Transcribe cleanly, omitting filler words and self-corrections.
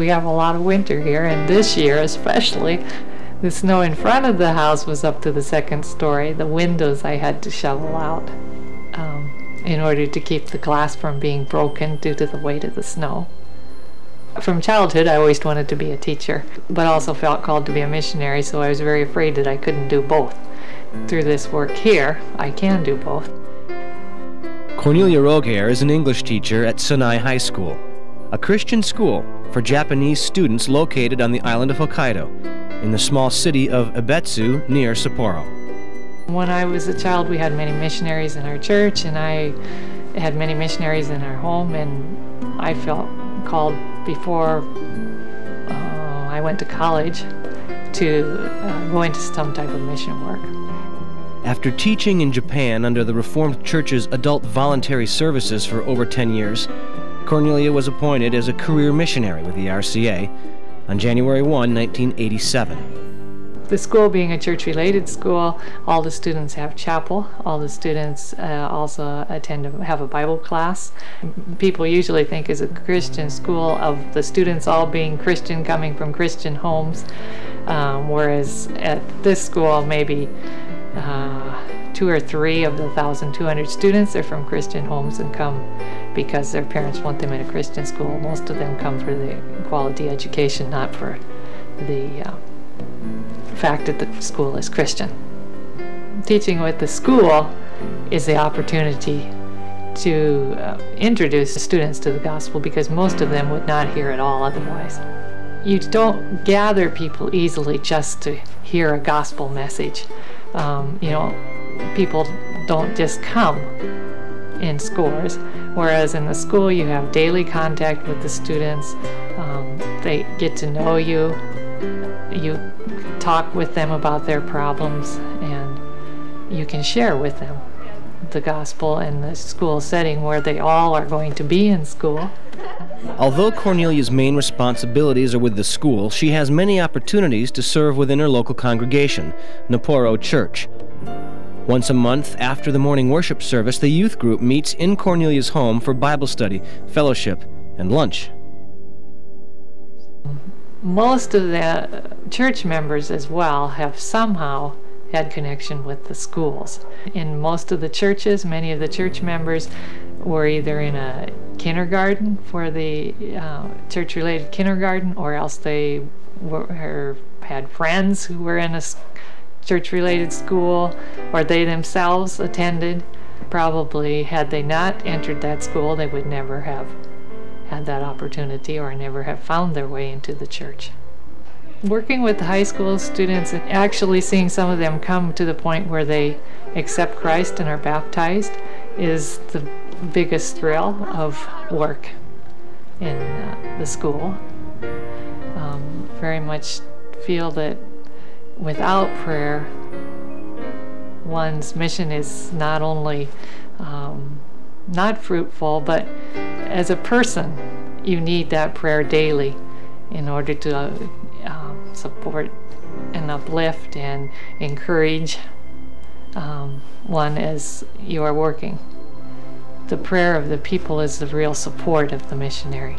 We have a lot of winter here, and this year especially, the snow in front of the house was up to the second story. The windows I had to shovel out in order to keep the glass from being broken due to the weight of the snow. From childhood, I always wanted to be a teacher, but also felt called to be a missionary, so I was very afraid that I couldn't do both. Through this work here, I can do both. Cornelia Roghair is an English teacher at Sinai High School, a Christian school for Japanese students located on the island of Hokkaido, in the small city of Ibetsu near Sapporo. When I was a child, we had many missionaries in our church, and I had many missionaries in our home, and I felt called before I went to college to go into some type of mission work. After teaching in Japan under the Reformed Church's adult voluntary services for over 10 years, Cornelia was appointed as a career missionary with the RCA on January 1, 1987. The school being a church-related school, all the students have chapel. All the students also attend to have a Bible class. People usually think it's a Christian school of the students all being Christian, coming from Christian homes, whereas at this school maybe 2 or 3 of the 1,200 students are from Christian homes and come because their parents want them in a Christian school. Most of them come for the quality education, not for the fact that the school is Christian. Teaching with the school is the opportunity to introduce the students to the gospel, because most of them would not hear it all otherwise. You don't gather people easily just to hear a gospel message. People don't just come in scores, whereas in the school you have daily contact with the students. They get to know you. You talk with them about their problems, and you can share with them the gospel in the school setting where they all are going to be in school. Although Cornelia's main responsibilities are with the school, she has many opportunities to serve within her local congregation, Sapporo Church. Once a month after the morning worship service, the youth group meets in Cornelia's home for Bible study, fellowship, and lunch. Most of the church members as well have somehow had connection with the schools. In most of the churches, many of the church members were either in a kindergarten for the church-related kindergarten, or else they had friends who were in a church-related school, or they themselves attended. Probably had they not entered that school, they would never have had that opportunity or never have found their way into the church. Working with the high school students and actually seeing some of them come to the point where they accept Christ and are baptized is the biggest thrill of work in the school. Very much feel that without prayer, one's mission is not only not fruitful, but as a person, you need that prayer daily in order to support and uplift and encourage one as you are working. The prayer of the people is the real support of the missionary.